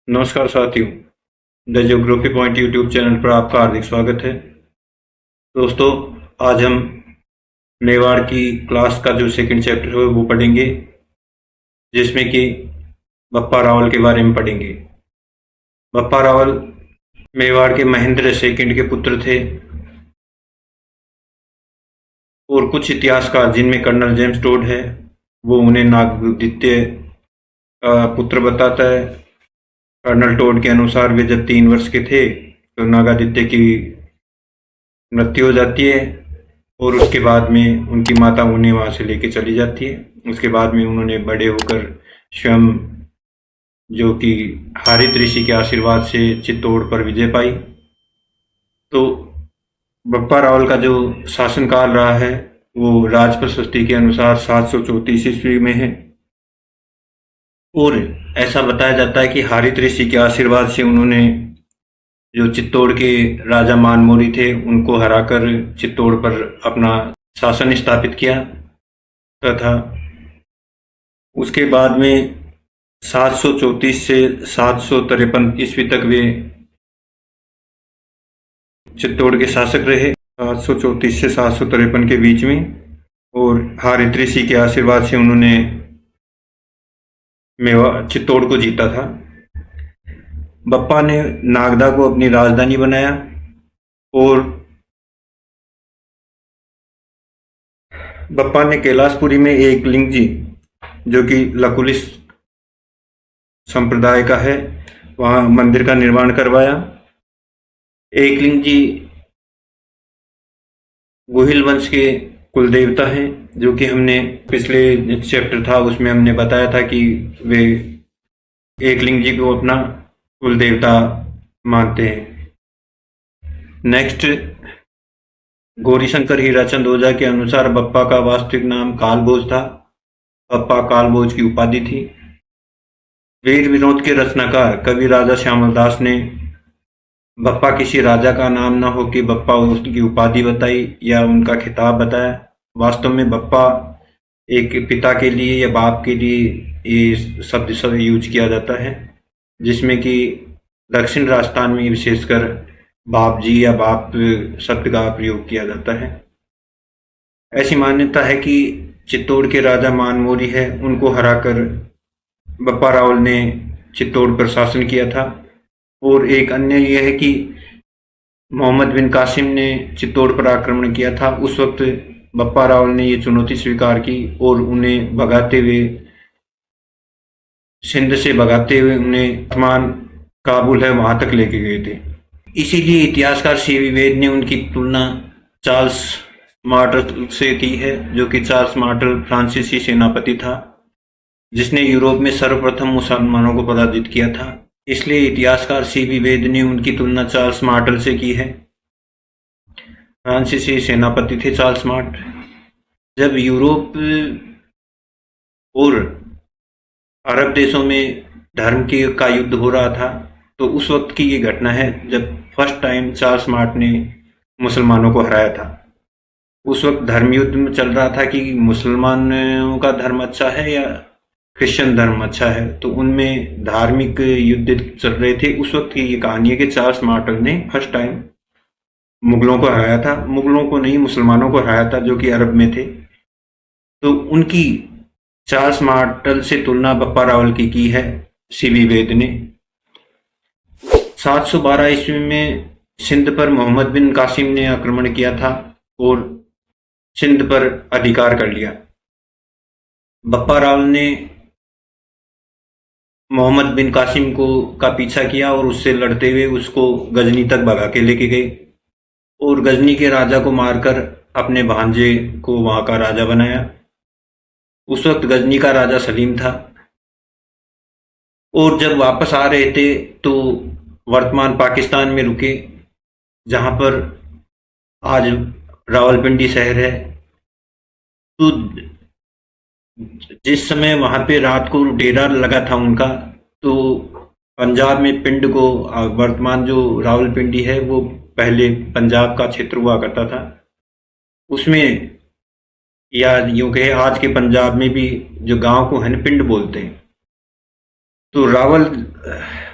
नमस्कार साथियों, the geography point YouTube channel पर आपका हार्दिक स्वागत है। दोस्तों, आज हम मेवाड़ की क्लास का जो सेकंड चैप्टर है वो पढ़ेंगे, जिसमें कि बप्पा रावल के बारे में पढ़ेंगे। बप्पा रावल मेवाड़ के महेंद्र सेकंड के पुत्र थे और कुछ इतिहासकार, जिनमें कर्नल जेम्स टोड है, वो उन्हें नागदित्य का पुत्र बताता है। कर्नल टोड के अनुसार वे जब 3 वर्ष के थे तो नागादित्य की मृत्यु हो जाती है और उसके बाद में उनकी माता उन्हें वहां से लेके चली जाती है। उसके बाद में उन्होंने बड़े होकर स्वयं, जो कि हारित ऋषि के आशीर्वाद से, चित्तौड़ पर विजय पाई। तो बप्पा रावल का जो शासनकाल रहा है वो राज प्रशस्ति के अनुसार 734 ईस्वी में है और ऐसा बताया जाता है कि हारित ऋषि के आशीर्वाद से उन्होंने जो चित्तौड़ के राजा मानमोरी थे उनको हराकर चित्तौड़ पर अपना शासन स्थापित किया तथा उसके बाद में 734 से 753 ईस्वी तक वे चित्तौड़ के शासक रहे, 734 से 753 के बीच में। और हारित ऋषि के आशीर्वाद से उन्होंने चित्तौड़ को जीता था। बप्पा ने नागदा को अपनी राजधानी बनाया और बप्पा ने कैलाशपुरी में एक लिंग जी, जो कि लकुलिश संप्रदाय का है, वहां मंदिर का निर्माण करवाया। एक लिंग जी गोहिल वंश के कुल देवता हैं, जो कि हमने पिछले चैप्टर था उसमें हमने बताया था कि वे एकलिंग जी को अपना कुल देवता मानते हैं। नेक्स्ट, गौरीशंकर हीराचंद ओझा के अनुसार बप्पा का वास्तविक नाम कालभोज था। बप्पा कालभोज की उपाधि थी। वीर विनोद के रचनाकार कवि राजा श्यामल दास ने बप्पा किसी राजा का नाम ना हो कि बप्पा उसकी उपाधि बताई या उनका खिताब बताया। वास्तव में बप्पा एक पिता के लिए या बाप के लिए ये शब्द यूज किया जाता है, जिसमें कि दक्षिण राजस्थान में विशेषकर बाप जी या बाप शब्द का प्रयोग किया जाता है। ऐसी मान्यता है कि चित्तौड़ के राजा मानमोरी है, उनको हराकर बप्पा रावल ने चित्तौड़ पर शासन किया था। और एक अन्य यह है कि मोहम्मद बिन कासिम ने चित्तौड़ पर आक्रमण किया था। उस वक्त बप्पा रावल ने ये चुनौती स्वीकार की और उन्हें भगाते हुए, सिंध से भगाते हुए उन्हें वर्तमान काबुल है वहां तक लेके गए थे। इसीलिए इतिहासकार सीवी वेद ने उनकी तुलना चार्ल्स मार्टल से की है, जो कि चार्ल्स मार्टल फ्रांसीसी सेनापति था जिसने यूरोप में सर्वप्रथम मुसलमानों को पराजित किया था। इसलिए इतिहासकार सीवी वेद ने उनकी तुलना चार्ल्स मार्टल से की है। फ्रांसीसी सेनापति थे चार्ल्स मार्ट। जब यूरोप और अरब देशों में धर्म का युद्ध हो रहा था, तो उस वक्त की ये घटना है जब फर्स्ट टाइम चार्ल्स मार्ट ने मुसलमानों को हराया था। उस वक्त धर्म युद्ध में चल रहा था कि मुसलमानों का धर्म अच्छा है या क्रिश्चियन धर्म अच्छा है, तो उनमें धार्मिक युद्ध चल रहे थे। उस वक्त की ये कहानी है कि चार्ल्स मार्टल ने फर्स्ट टाइम मुगलों को हराया था। मुगलों को नहीं, मुसलमानों को हराया था, जो कि अरब में थे। तो उनकी चार्ल्स मार्टल से तुलना बप्पा रावल की है सीवी वेद ने। 712 ईस्वी में सिंध पर मोहम्मद बिन कासिम ने आक्रमण किया था और सिंध पर अधिकार कर लिया। बप्पा रावल ने मोहम्मद बिन कासिम का पीछा किया और उससे लड़ते हुए उसको गजनी तक भगा के लेके गए और गजनी के राजा को मारकर अपने भांजे को वहां का राजा बनाया। उस वक्त गजनी का राजा सलीम था। और जब वापस आ रहे थे तो वर्तमान पाकिस्तान में रुके, जहां पर आज रावलपिंडी शहर है। तो जिस समय वहां पे रात को डेरा लगा था उनका, तो पंजाब में पिंड को, वर्तमान जो रावलपिंडी है वो पहले पंजाब का क्षेत्र हुआ करता था, उसमें, या यूं कहे आज के पंजाब में भी जो गांव को हनपिंड बोलते हैं, तो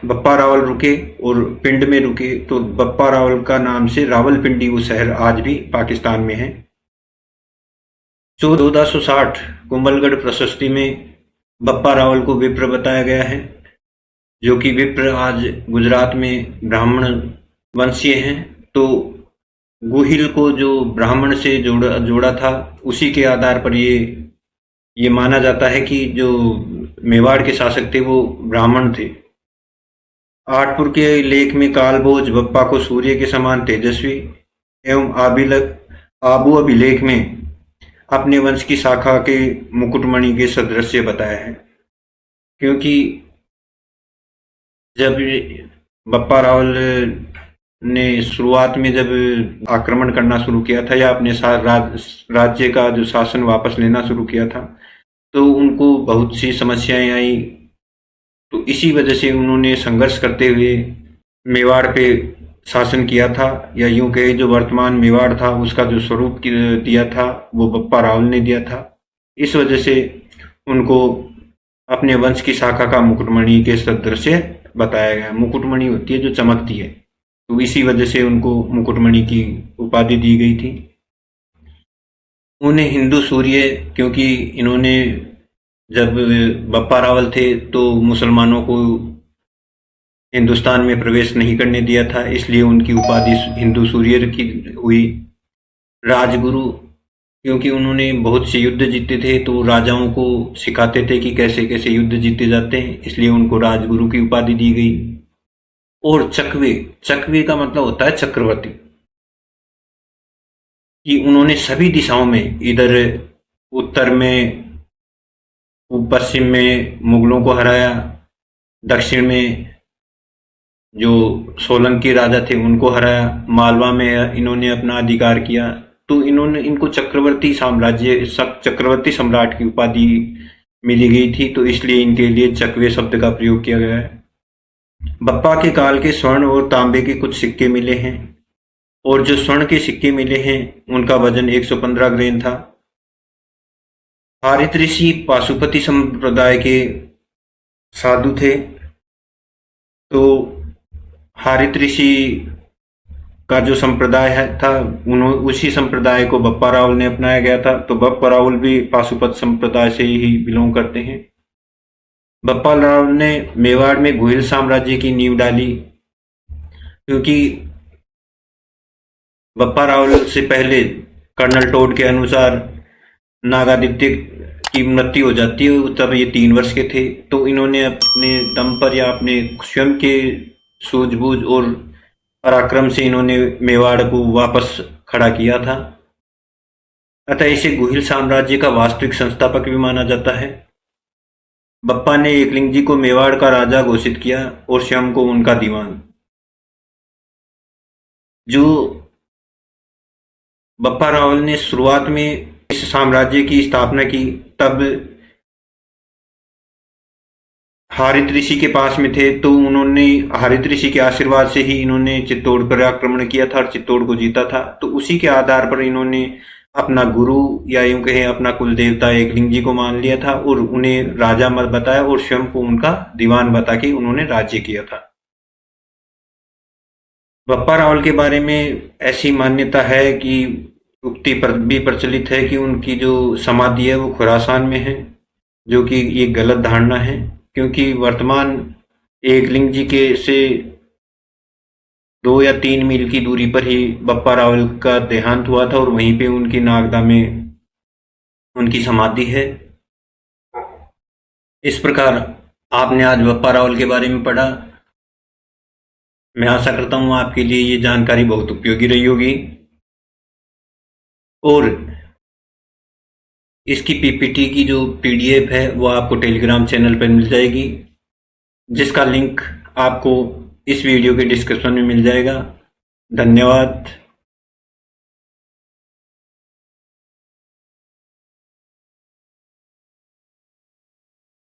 बप्पा रावल रुके और पिंड में रुके, तो बप्पा रावल का नाम से रावलपिंडी वो शहर आज भी पाकिस्तान में है। 1460 कुंभलगढ़ प्रशस्ति में बप्पा रावल को विप्र बताया गया है, जो कि विप्र आज गुजरात में ब्राह्मण वंशीय हैं। तो गुहिल को जो ब्राह्मण से जोड़ा था, उसी के आधार पर ये माना जाता है कि जो मेवाड़ के शासक थे वो ब्राह्मण थे। आठपुर के लेख में कालभोज बप्पा को सूर्य के समान तेजस्वी एवं आबू अभिलेख में अपने वंश की शाखा के मुकुटमणि के सदृश बताया है। क्योंकि जब बप्पा रावल ने शुरुआत में जब आक्रमण करना शुरू किया था या अपने राज्य का जो शासन वापस लेना शुरू किया था, तो उनको बहुत सी समस्याएं आई। तो इसी वजह से उन्होंने संघर्ष करते हुए मेवाड़ पे शासन किया था, या यूं कहे जो वर्तमान मेवाड़ था उसका जो स्वरूप दिया था वो बप्पा रावल ने दिया था। इस वजह से उनको अपने वंश की शाखा का मुकुटमणि के सदृश बताया गया। मुकुटमणि होती है जो चमकती है, तो इसी वजह से उनको मुकुटमणि की उपाधि दी गई थी। उन्हें हिंदू सूर्य, क्योंकि इन्होंने जब बप्पा रावल थे तो मुसलमानों को हिंदुस्तान में प्रवेश नहीं करने दिया था, इसलिए उनकी उपाधि हिंदू सूर्य की हुई। राजगुरु, क्योंकि उन्होंने बहुत से युद्ध जीते थे तो राजाओं को सिखाते थे कि कैसे कैसे युद्ध जीते जाते हैं, इसलिए उनको राजगुरु की उपाधि दी गई। और चकवे, चकवे का मतलब होता है चक्रवर्ती, कि उन्होंने सभी दिशाओं में, इधर उत्तर में पश्चिम में मुगलों को हराया, दक्षिण में जो सोलंकी राजा थे उनको हराया, मालवा में इन्होंने अपना अधिकार किया। तो इनको चक्रवर्ती सम्राट की उपाधि मिली गई थी, तो इसलिए इनके लिए चकवे शब्द का प्रयोग किया गया है। बप्पा के काल के स्वर्ण और तांबे के कुछ सिक्के मिले हैं, और जो स्वर्ण के सिक्के मिले हैं उनका वजन 115 ग्रेन था। हारित ऋषि पाशुपति संप्रदाय के साधु थे, तो हारित ऋषि का जो संप्रदाय था उसी संप्रदाय को बप्पा रावल ने अपनाया गया था। तो बप्पा रावल भी पाशुपत संप्रदाय से ही बिलोंग करते हैं। बप्पा रावल ने मेवाड़ में गुहिल साम्राज्य की नींव डाली, क्योंकि बप्पा रावल से पहले कर्नल टोड के अनुसार नागादित्य की मृत्यु हो जाती है, तब ये 3 वर्ष के थे। तो इन्होंने अपने दम पर या अपने स्वयं के सूझबूझ और पराक्रम से इन्होंने मेवाड़ को वापस खड़ा किया था। अतः इसे गुहिल साम्राज्य का वास्तविक संस्थापक भी माना जाता है। बप्पा ने एकलिंग जी को मेवाड़ का राजा घोषित किया और स्वयं को उनका दीवान। जो बप्पा रावल ने शुरुआत में इस साम्राज्य की स्थापना की, तब हारित ऋषि के पास में थे, तो उन्होंने हारित ऋषि के आशीर्वाद से ही इन्होंने चित्तौड़ पर आक्रमण किया था और चित्तौड़ को जीता था। तो उसी के आधार पर इन्होंने अपना गुरु या यूं कहें अपना कुल देवता एकलिंग जी को मान लिया था और उन्हें राजा मत बताया और स्वयं को उनका दीवान बता के उन्होंने राज्य किया था। बप्पा रावल के बारे में ऐसी मान्यता है कि उक्ति पर भी प्रचलित है कि उनकी जो समाधि है वो खुरासान में है, जो कि ये गलत धारणा है, क्योंकि वर्तमान एकलिंग जी के से 2 या 3 मील की दूरी पर ही बप्पा रावल का देहांत हुआ था और वहीं पे उनकी नागदा में उनकी समाधि है। इस प्रकार आपने आज बप्पा रावल के बारे में पढ़ा। मैं आशा करता हूँ आपके लिए ये जानकारी बहुत उपयोगी रही होगी, और इसकी पीपीटी की जो पीडीएफ है वो आपको टेलीग्राम चैनल पर मिल जाएगी, जिसका लिंक आपको इस वीडियो के डिस्क्रिप्शन में मिल जाएगा। धन्यवाद।